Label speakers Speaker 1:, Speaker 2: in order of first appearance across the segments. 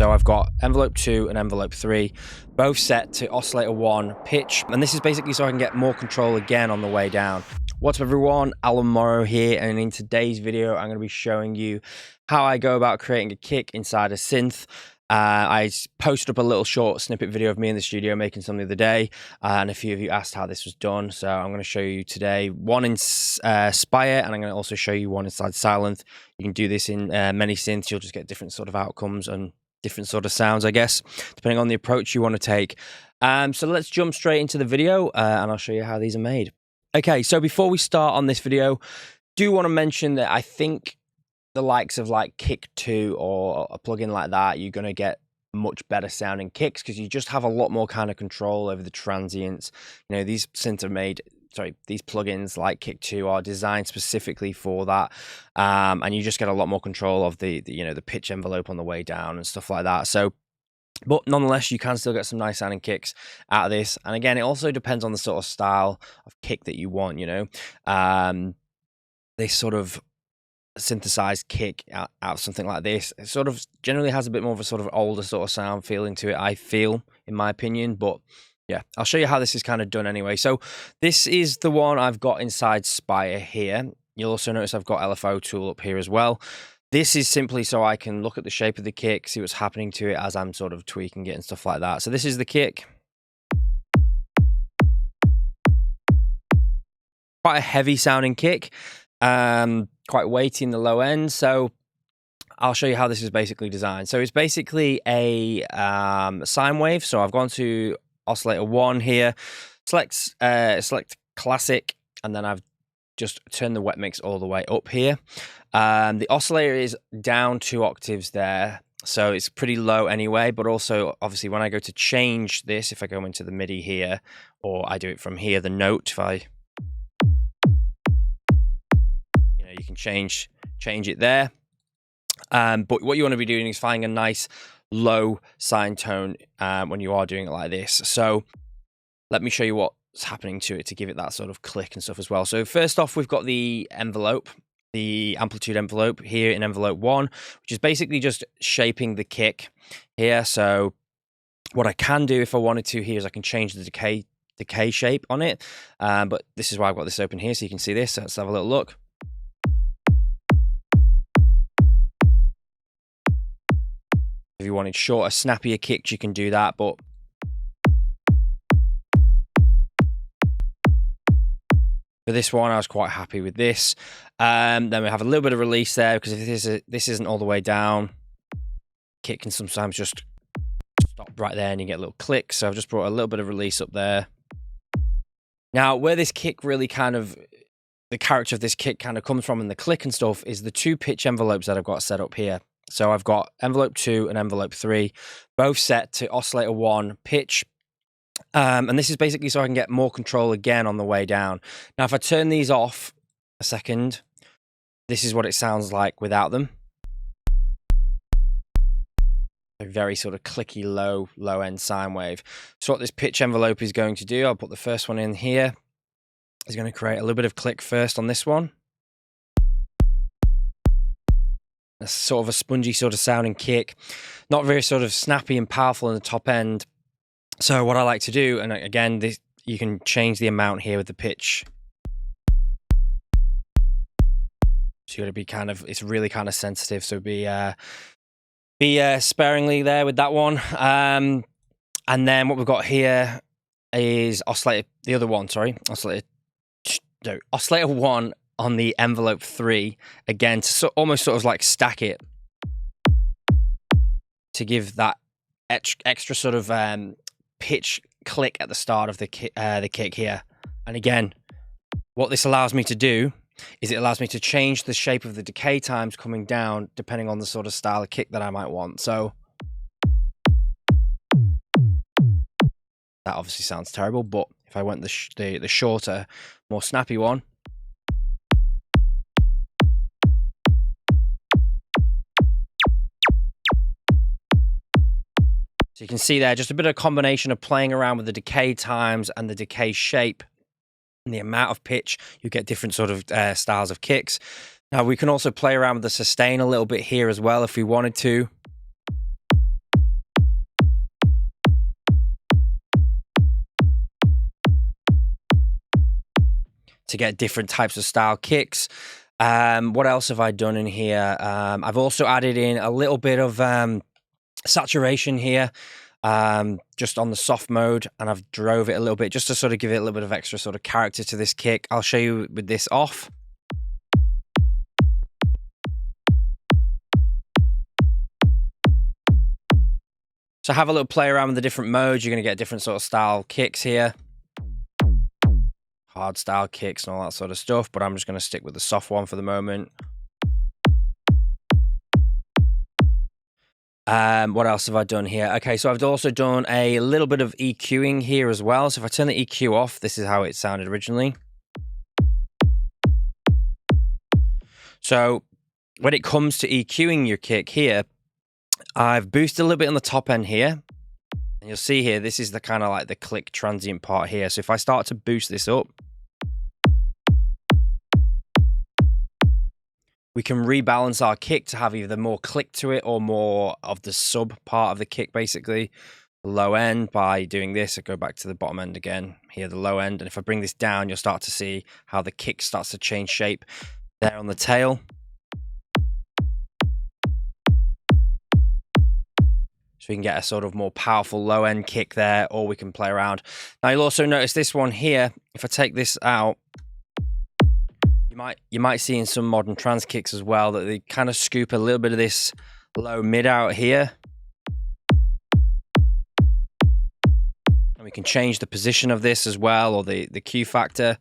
Speaker 1: So I've got envelope 2 and envelope 3, both set to oscillator 1 pitch. And this is basically so I can get more control again on the way down. What's up everyone, Allan Morrow here, and in today's video I'm going to be showing you how I go about creating a kick inside a synth. I posted up a little short snippet video of me in the studio making some the other day, and a few of you asked how this was done, so I'm going to show you today one in Spire, and I'm going to also show you one inside Sylenth. You can do this in many synths, you'll just get different sort of outcomes and different sort of sounds, I guess, depending on the approach you want to take. So let's jump straight into the video, and I'll show you how these are made. Okay, so before we start on this video, do want to mention that I think the likes of like Kick 2 or a plugin like that, you're going to get much better sounding kicks because you just have a lot more kind of control over the transients. You know, these synths are made, these plugins like Kick 2 are designed specifically for that, and you just get a lot more control of the pitch envelope on the way down and stuff like that. So, but nonetheless, you can still get some nice sounding kicks out of this. And again, it also depends on the sort of style of kick that you want. You know, this sort of synthesized kick out of something like this, it sort of generally has a bit more of a sort of older sort of sound feeling to it, I feel, in my opinion. But yeah, I'll show you how this is kind of done anyway. So this is the one I've got inside Spire here. You'll also notice I've got LFO tool up here as well. This is simply so I can look at the shape of the kick, see what's happening to it as I'm sort of tweaking it and stuff like that. So this is the kick. Quite a heavy sounding kick. Quite weighty in the low end, so I'll show you how this is basically designed. So it's basically a sine wave. So I've gone to oscillator 1 here, select classic, and then I've just turned the wet mix all the way up here. The oscillator is down 2 octaves there, so it's pretty low anyway. But also, obviously, when I go to change this, if I go into the MIDI here, or I do it from here, the note, if I you can change it there, but what you want to be doing is finding a nice low sine tone when you are doing it like this. So let me show you what's happening to it to give it that sort of click and stuff as well. So first off, we've got the envelope, the amplitude envelope here in envelope 1, which is basically just shaping the kick here. So what I can do if I wanted to here is I can change the decay shape on it, but this is why I've got this open here so you can see this. So let's have a little look. If you wanted shorter, snappier kicks, you can do that, but for this one, I was quite happy with this. Then we have a little bit of release there because if this isn't all the way down, kick can sometimes just stop right there and you get a little click. So I've just brought a little bit of release up there. Now, where this kick really kind of, the character of this kick kind of comes from and the click and stuff is the 2 pitch envelopes that I've got set up here. So I've got envelope 2 and envelope 3, both set to oscillator 1 pitch. And this is basically so I can get more control again on the way down. Now, if I turn these off a second, this is what it sounds like without them. A very sort of clicky, low end sine wave. So what this pitch envelope is going to do, I'll put the first one in here, is going to create a little bit of click first on this one. A sort of a spongy sort of sounding kick, not very sort of snappy and powerful in the top end. So what I like to do, and again, you can change the amount here with the pitch. So you got to be kind of, it's really kind of sensitive. So be sparingly there with that one. And then what we've got here is oscillator 1 on the envelope 3 again to almost sort of like stack it to give that extra sort of pitch click at the start of the kick here. And again, what this allows me to do is it allows me to change the shape of the decay times coming down depending on the sort of style of kick that I might want. So that obviously sounds terrible, but if I went the shorter, more snappy one, so you can see there, just a bit of a combination of playing around with the decay times and the decay shape and the amount of pitch, you get different sort of styles of kicks. Now we can also play around with the sustain a little bit here as well if we wanted to. to get different types of style kicks. What else have I done in here? I've also added in a little bit of saturation here, just on the soft mode, and I've drove it a little bit just to sort of give it a little bit of extra sort of character to this kick. I'll show you with this off. So have a little play around with the different modes. You're going to get different sort of style kicks here. Hard style kicks and all that sort of stuff, but I'm just going to stick with the soft one for the moment. What else have I done here? Okay, so I've also done a little bit of EQing here as well. So if I turn the EQ off, this is how it sounded originally. So when it comes to EQing your kick here, I've boosted a little bit on the top end here. And you'll see here, this is the kind of like the click transient part here. So if I start to boost this up, we can rebalance our kick to have either more click to it or more of the sub part of the kick, basically. The low end, by doing this, I go back to the bottom end again, here the low end. And if I bring this down, you'll start to see how the kick starts to change shape there on the tail. So we can get a sort of more powerful low end kick there, or we can play around. Now you'll also notice this one here, if I take this out, you might see in some modern trance kicks as well that they kind of scoop a little bit of this low mid out here. And we can change the position of this as well, or the Q factor.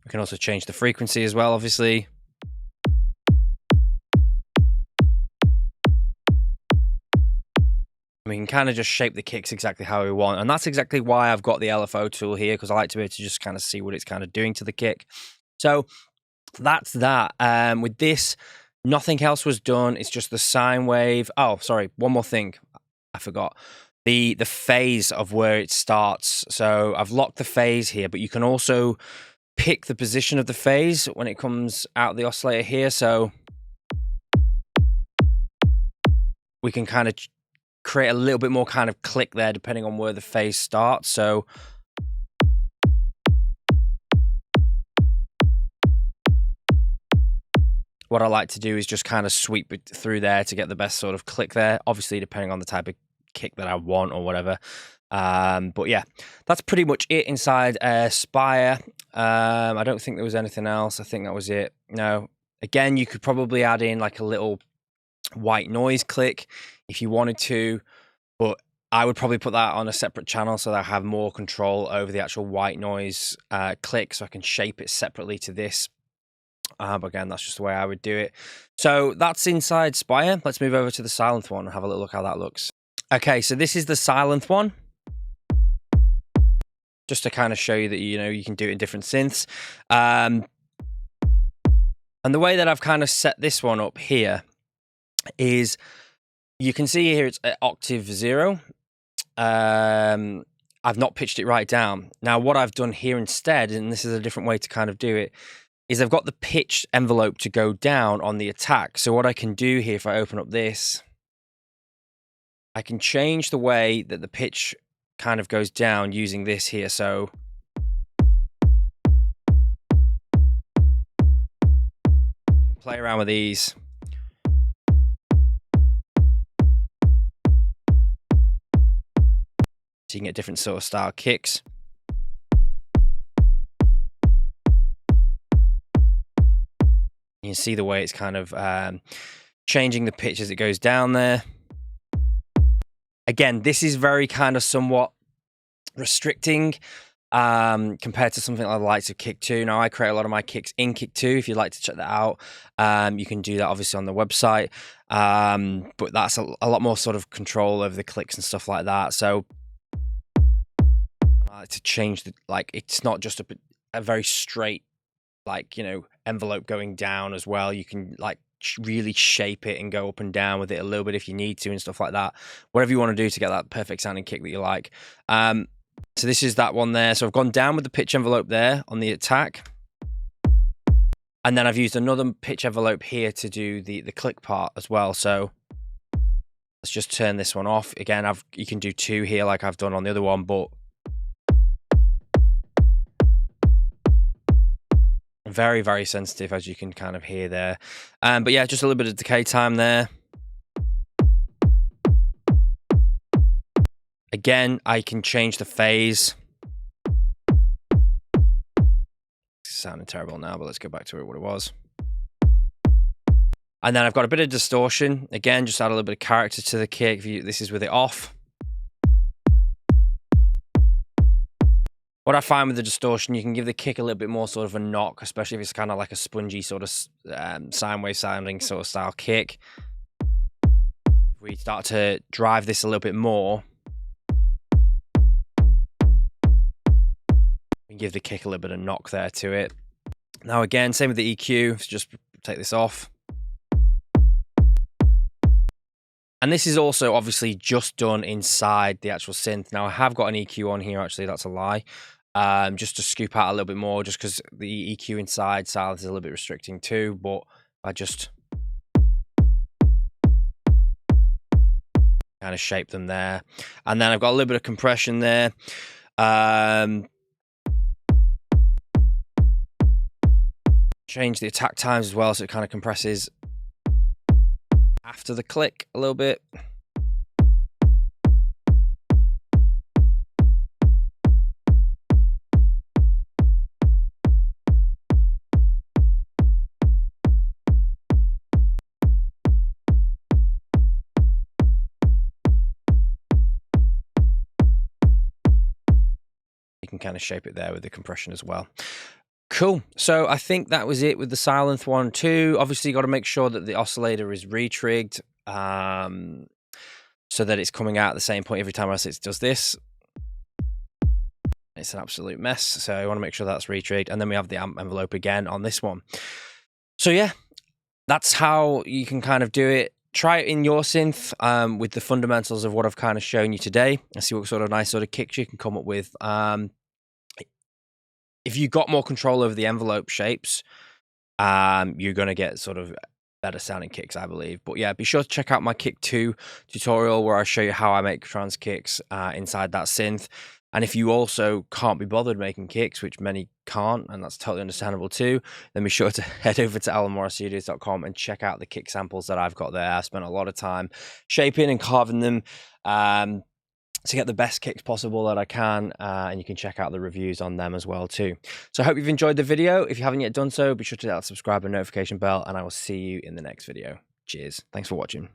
Speaker 1: We can also change the frequency as well, obviously. We can kind of just shape the kicks exactly how we want. And that's exactly why I've got the LFO tool here, because I like to be able to just kind of see what it's kind of doing to the kick. So that's that. With this, nothing else was done. It's just the sine wave. Oh, sorry. One more thing. I forgot. The phase of where it starts. So I've locked the phase here, but you can also pick the position of the phase when it comes out the oscillator here. So we can kind of create a little bit more kind of click there depending on where the phase starts. So what I like to do is just kind of sweep it through there to get the best sort of click there, obviously depending on the type of kick that I want or whatever. But yeah, that's pretty much it inside Spire. I don't think there was anything else. I think that was it. No, again, you could probably add in like a little white noise click if you wanted to, but I would probably put that on a separate channel so that I have more control over the actual white noise click, so I can shape it separately to this. But again, that's just the way I would do it. So that's inside Spire. Let's move over to the Sylenth one and have a little look how that looks. Okay, so this is the Sylenth one. Just to kind of show you that, you know, you can do it in different synths. And the way that I've kind of set this one up here is, you can see here it's at octave 0. I've not pitched it right down. Now what I've done here instead, and this is a different way to kind of do it, is I've got the pitch envelope to go down on the attack. So what I can do here, if I open up this, I can change the way that the pitch kind of goes down using this here. So you can play around with these. So you can get different sort of style kicks. You can see the way it's kind of changing the pitch as it goes down there. Again, this is very kind of somewhat restricting compared to something like the likes of Kick 2. Now, I create a lot of my kicks in Kick 2. If you'd like to check that out, you can do that obviously on the website. But that's a lot more sort of control over the clicks and stuff like that. So I like to change the, like, it's not just a very straight, like, you know, envelope going down as well. You can like really shape it and go up and down with it a little bit if you need to and stuff like that. Whatever you want to do to get that perfect sounding kick that you like. So this is that one there. So I've gone down with the pitch envelope there on the attack. And then I've used another pitch envelope here to do the click part as well. So Let's just turn this one off. Again, you can do 2 here like I've done on the other one, but very, very sensitive, as you can kind of hear there. But yeah, just a little bit of decay time there. Again, I can change the phase. It's sounding terrible now, but let's go back to what it was. And then I've got a bit of distortion. Again, just add a little bit of character to the kick. This is with it off. What I find with the distortion, you can give the kick a little bit more sort of a knock, especially if it's kind of like a spongy sort of sine wave sounding sort of style kick. If we start to drive this a little bit more, we can give the kick a little bit of knock there to it. Now again, same with the EQ, so just take this off. And this is also obviously just done inside the actual synth. Now I have got an EQ on here, actually, that's a lie. Just to scoop out a little bit more, just because the EQ inside Sylenth is a little bit restricting too, but I just kind of shape them there. And then I've got a little bit of compression there. Change the attack times as well, so it kind of compresses after the click a little bit. You can kind of shape it there with the compression as well. Cool. So I think that was it with the Sylenth one too. Obviously, you got to make sure that the oscillator is retrigged, so that it's coming out at the same point every time it does this. It's an absolute mess. So I want to make sure that's retrigged. And then we have the amp envelope again on this one. So yeah, that's how you can kind of do it. Try it in your synth with the fundamentals of what I've kind of shown you today, and see what sort of nice sort of kicks you can come up with. If you got more control over the envelope shapes, you're going to get sort of better sounding kicks, I believe. But yeah, be sure to check out my Kick 2 tutorial where I show you how I make trance kicks inside that synth. And if you also can't be bothered making kicks, which many can't, and that's totally understandable too, then be sure to head over to allanmorrowstudios.com and check out the kick samples that I've got there. I spent a lot of time shaping and carving them to get the best kicks possible that I can, and you can check out the reviews on them as well too. So I hope you've enjoyed the video. If you haven't yet done so, be sure to hit that subscribe and notification bell, and I will see you in the next video. Cheers. Thanks for watching.